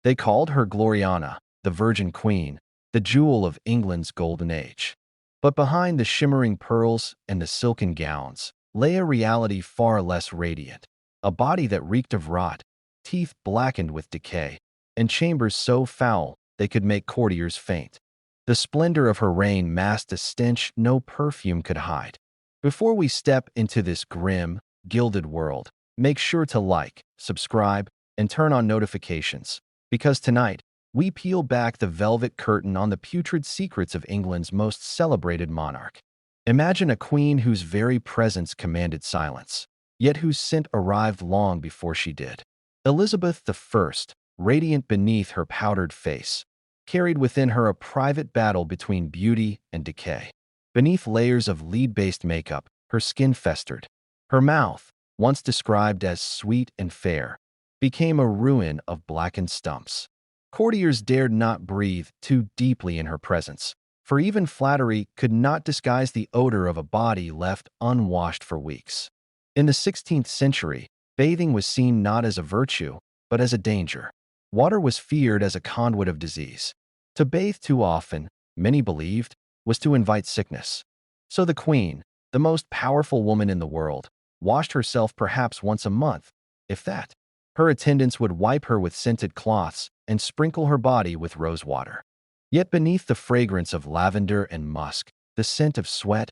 They called her Gloriana, the Virgin Queen, the jewel of England's golden age. But behind the shimmering pearls and the silken gowns lay a reality far less radiant, a body that reeked of rot, teeth blackened with decay, and chambers so foul they could make courtiers faint. The splendor of her reign masked a stench no perfume could hide. Before we step into this grim, gilded world, make sure to like, subscribe, and turn on notifications, because tonight, we peel back the velvet curtain on the putrid secrets of England's most celebrated monarch. Imagine a queen whose very presence commanded silence, yet whose scent arrived long before she did. Elizabeth I, radiant beneath her powdered face, carried within her a private battle between beauty and decay. Beneath layers of lead-based makeup, her skin festered. Her mouth, once described as sweet and fair, became a ruin of blackened stumps. Courtiers dared not breathe too deeply in her presence, for even flattery could not disguise the odor of a body left unwashed for weeks. In the 16th century, bathing was seen not as a virtue, but as a danger. Water was feared as a conduit of disease. To bathe too often, many believed, was to invite sickness. So the queen, the most powerful woman in the world, washed herself perhaps once a month, if that. Her attendants would wipe her with scented cloths and sprinkle her body with rose water. Yet beneath the fragrance of lavender and musk, the scent of sweat,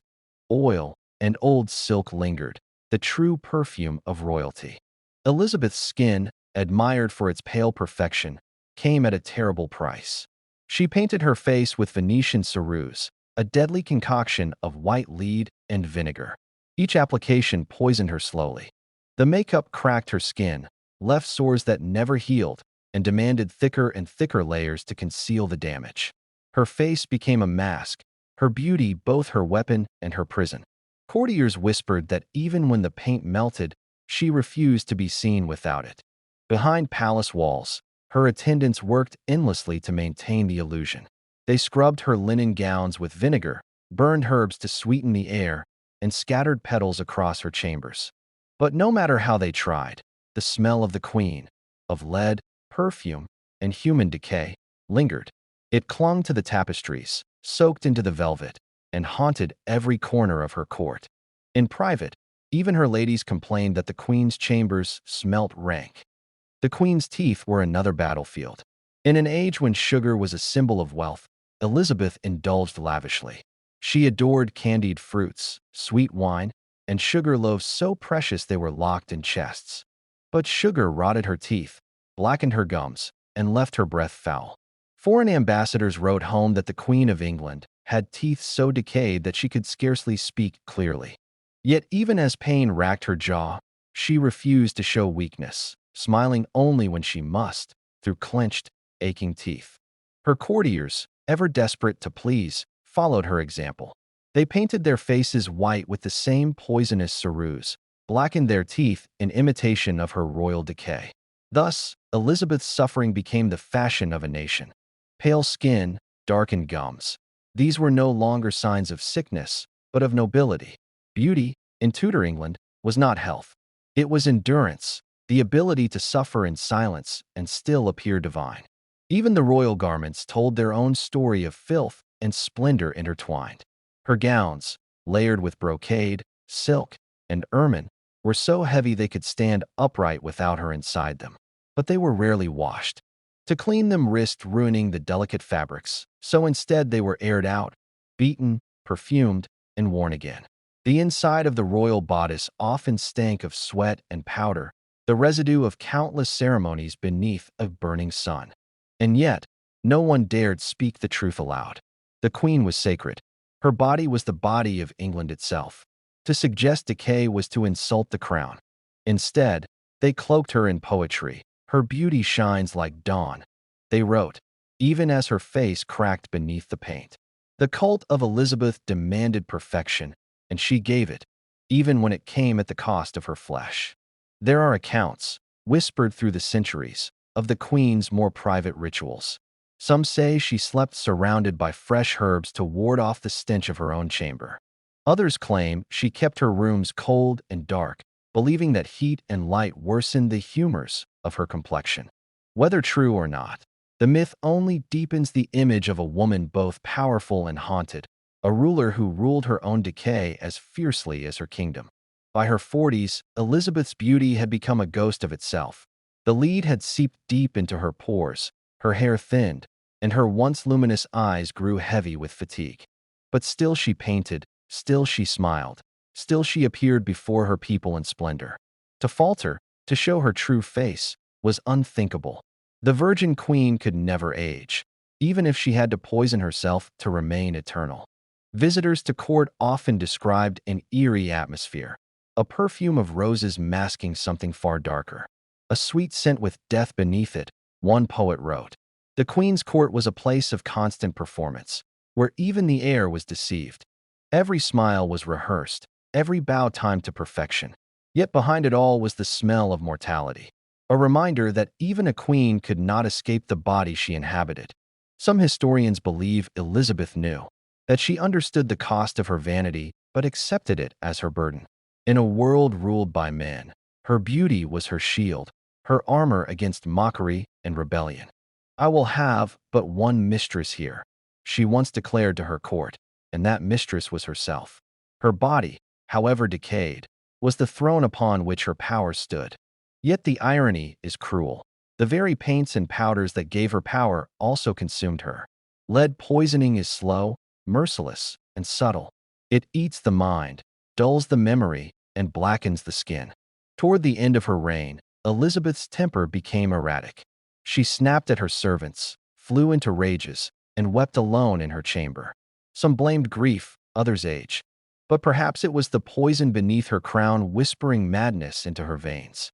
oil, and old silk lingered, the true perfume of royalty. Elizabeth's skin, admired for its pale perfection, came at a terrible price. She painted her face with Venetian ceruse, a deadly concoction of white lead and vinegar. Each application poisoned her slowly. The makeup cracked her skin, left sores that never healed, and demanded thicker and thicker layers to conceal the damage. Her face became a mask, her beauty both her weapon and her prison. Courtiers whispered that even when the paint melted, she refused to be seen without it. Behind palace walls, her attendants worked endlessly to maintain the illusion. They scrubbed her linen gowns with vinegar, burned herbs to sweeten the air, and scattered petals across her chambers. But no matter how they tried, the smell of the queen, of lead, perfume, and human decay, lingered. It clung to the tapestries, soaked into the velvet, and haunted every corner of her court. In private, even her ladies complained that the queen's chambers smelt rank. The queen's teeth were another battlefield. In an age when sugar was a symbol of wealth, Elizabeth indulged lavishly. She adored candied fruits, sweet wine, and sugar loaves so precious they were locked in chests. But sugar rotted her teeth, blackened her gums, and left her breath foul. Foreign ambassadors wrote home that the Queen of England had teeth so decayed that she could scarcely speak clearly. Yet even as pain racked her jaw, she refused to show weakness, smiling only when she must, through clenched, aching teeth. Her courtiers, ever desperate to please, followed her example. They painted their faces white with the same poisonous ceruse, blackened their teeth in imitation of her royal decay. Thus, Elizabeth's suffering became the fashion of a nation. Pale skin, darkened gums. These were no longer signs of sickness, but of nobility. Beauty, in Tudor England, was not health. It was endurance, the ability to suffer in silence and still appear divine. Even the royal garments told their own story of filth and splendor intertwined. Her gowns, layered with brocade, silk, and ermine, were so heavy they could stand upright without her inside them. But they were rarely washed. To clean them risked ruining the delicate fabrics, so instead they were aired out, beaten, perfumed, and worn again. The inside of the royal bodice often stank of sweat and powder, the residue of countless ceremonies beneath a burning sun. And yet, no one dared speak the truth aloud. The queen was sacred. Her body was the body of England itself. To suggest decay was to insult the crown. Instead, they cloaked her in poetry. Her beauty shines like dawn, they wrote, even as her face cracked beneath the paint. The cult of Elizabeth demanded perfection, and she gave it, even when it came at the cost of her flesh. There are accounts, whispered through the centuries, of the queen's more private rituals. Some say she slept surrounded by fresh herbs to ward off the stench of her own chamber. Others claim she kept her rooms cold and dark, believing that heat and light worsened the humors of her complexion. Whether true or not, the myth only deepens the image of a woman both powerful and haunted, a ruler who ruled her own decay as fiercely as her kingdom. By her 40s, Elizabeth's beauty had become a ghost of itself. The lead had seeped deep into her pores, her hair thinned, and her once luminous eyes grew heavy with fatigue. But still she painted, still she smiled, still she appeared before her people in splendor. To falter, to show her true face, was unthinkable. The Virgin Queen could never age, even if she had to poison herself to remain eternal. Visitors to court often described an eerie atmosphere, a perfume of roses masking something far darker. A sweet scent with death beneath it, one poet wrote. The Queen's court was a place of constant performance, where even the air was deceived. Every smile was rehearsed, every bow timed to perfection. Yet behind it all was the smell of mortality, a reminder that even a queen could not escape the body she inhabited. Some historians believe Elizabeth knew that she understood the cost of her vanity but accepted it as her burden. In a world ruled by men, her beauty was her shield, her armor against mockery and rebellion. "I will have but one mistress here," she once declared to her court, and that mistress was herself. Her body, however decayed, was the throne upon which her power stood. Yet the irony is cruel. The very paints and powders that gave her power also consumed her. Lead poisoning is slow, merciless, and subtle. It eats the mind, dulls the memory, and blackens the skin. Toward the end of her reign, Elizabeth's temper became erratic. She snapped at her servants, flew into rages, and wept alone in her chamber. Some blamed grief, others age. But perhaps it was the poison beneath her crown whispering madness into her veins.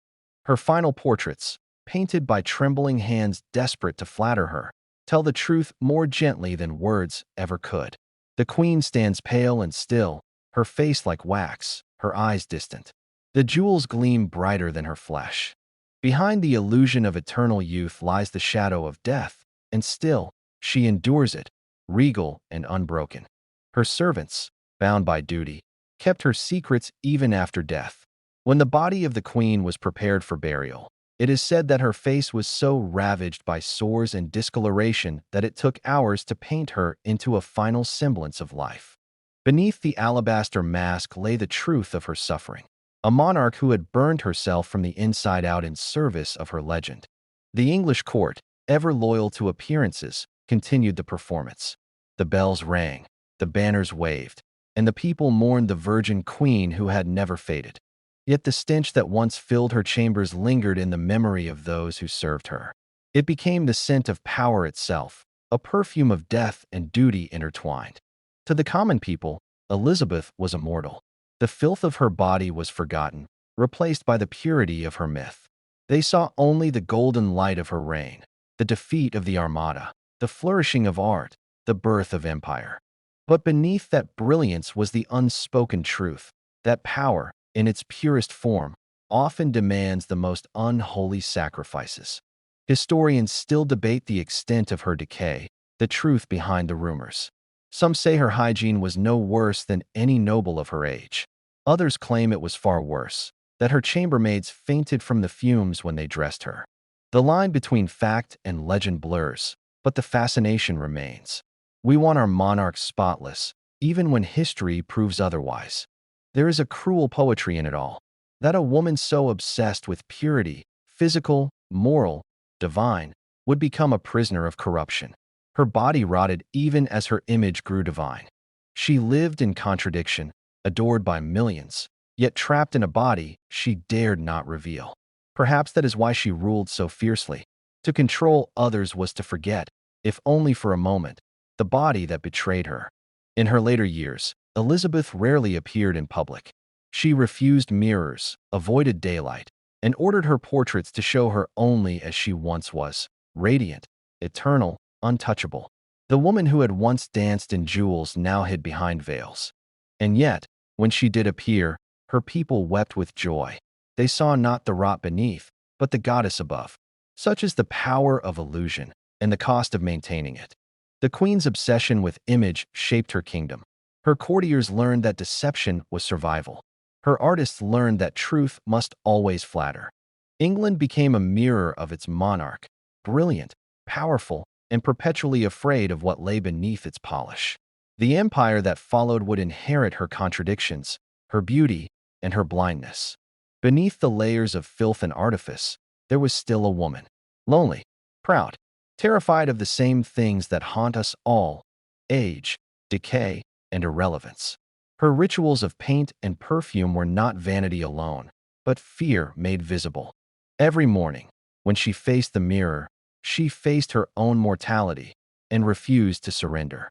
Her final portraits, painted by trembling hands desperate to flatter her, tell the truth more gently than words ever could. The Queen stands pale and still, her face like wax, her eyes distant. The jewels gleam brighter than her flesh. Behind the illusion of eternal youth lies the shadow of death, and still, she endures it, regal and unbroken. Her servants, bound by duty, kept her secrets even after death. When the body of the Queen was prepared for burial, it is said that her face was so ravaged by sores and discoloration that it took hours to paint her into a final semblance of life. Beneath the alabaster mask lay the truth of her suffering, a monarch who had burned herself from the inside out in service of her legend. The English court, ever loyal to appearances, continued the performance. The bells rang, the banners waved, and the people mourned the Virgin Queen who had never faded. Yet the stench that once filled her chambers lingered in the memory of those who served her. It became the scent of power itself, a perfume of death and duty intertwined. To the common people, Elizabeth was immortal. The filth of her body was forgotten, replaced by the purity of her myth. They saw only the golden light of her reign, the defeat of the Armada, the flourishing of art, the birth of empire. But beneath that brilliance was the unspoken truth, that power, in its purest form, often demands the most unholy sacrifices. Historians still debate the extent of her decay, the truth behind the rumors. Some say her hygiene was no worse than any noble of her age. Others claim it was far worse, that her chambermaids fainted from the fumes when they dressed her. The line between fact and legend blurs, but the fascination remains. We want our monarchs spotless, even when history proves otherwise. There is a cruel poetry in it all, that a woman so obsessed with purity, physical, moral, divine, would become a prisoner of corruption. Her body rotted even as her image grew divine. She lived in contradiction, adored by millions, yet trapped in a body she dared not reveal. Perhaps that is why she ruled so fiercely. To control others was to forget, if only for a moment, the body that betrayed her. In her later years, Elizabeth rarely appeared in public. She refused mirrors, avoided daylight, and ordered her portraits to show her only as she once was, radiant, eternal, untouchable. The woman who had once danced in jewels now hid behind veils. And yet, when she did appear, her people wept with joy. They saw not the rot beneath, but the goddess above. Such is the power of illusion and the cost of maintaining it. The Queen's obsession with image shaped her kingdom. Her courtiers learned that deception was survival. Her artists learned that truth must always flatter. England became a mirror of its monarch, brilliant, powerful, and perpetually afraid of what lay beneath its polish. The empire that followed would inherit her contradictions, her beauty, and her blindness. Beneath the layers of filth and artifice, there was still a woman. Lonely, proud, terrified of the same things that haunt us all: age, decay, and irrelevance. Her rituals of paint and perfume were not vanity alone, but fear made visible. Every morning, when she faced the mirror, she faced her own mortality and refused to surrender.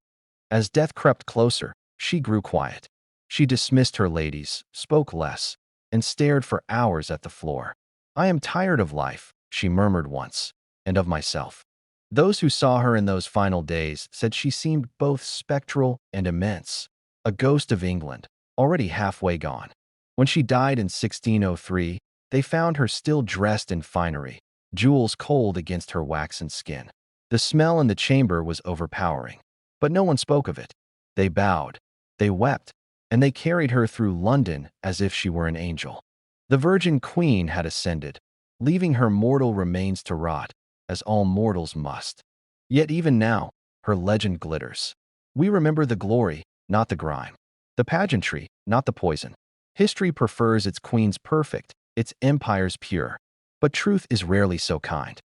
As death crept closer, she grew quiet. She dismissed her ladies, spoke less, and stared for hours at the floor. "I am tired of life," she murmured once, "and of myself." Those who saw her in those final days said she seemed both spectral and immense, a ghost of England, already halfway gone. When she died in 1603, they found her still dressed in finery, jewels cold against her waxen skin. The smell in the chamber was overpowering, but no one spoke of it. They bowed, they wept, and they carried her through London as if she were an angel. The Virgin Queen had ascended, leaving her mortal remains to rot, as all mortals must. Yet even now, her legend glitters. We remember the glory, not the grime. The pageantry, not the poison. History prefers its queens perfect, its empires pure. But truth is rarely so kind.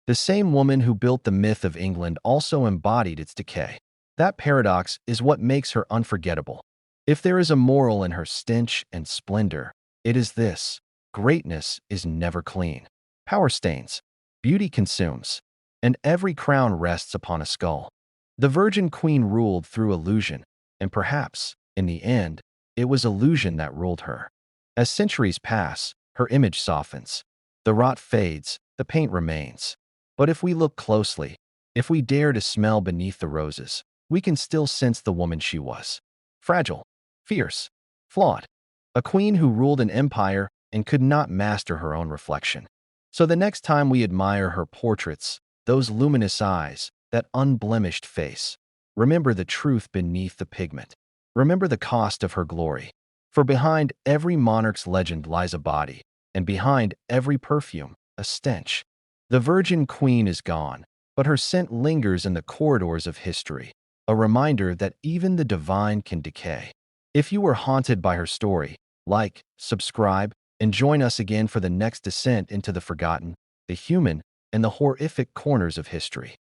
The same woman who built the myth of England also embodied its decay. That paradox is what makes her unforgettable. If there is a moral in her stench and splendor, it is this: greatness is never clean. Power stains, beauty consumes, and every crown rests upon a skull. The Virgin Queen ruled through illusion, and perhaps, in the end, it was illusion that ruled her. As centuries pass, her image softens. The rot fades, the paint remains. But if we look closely, if we dare to smell beneath the roses, we can still sense the woman she was. Fragile, fierce, flawed. A queen who ruled an empire and could not master her own reflection. So the next time we admire her portraits, those luminous eyes, that unblemished face, remember the truth beneath the pigment. Remember the cost of her glory. For behind every monarch's legend lies a body, and behind every perfume, a stench. The Virgin Queen is gone, but her scent lingers in the corridors of history, a reminder that even the divine can decay. If you were haunted by her story, like, subscribe, and join us again for the next descent into the forgotten, the human, and the horrific corners of history.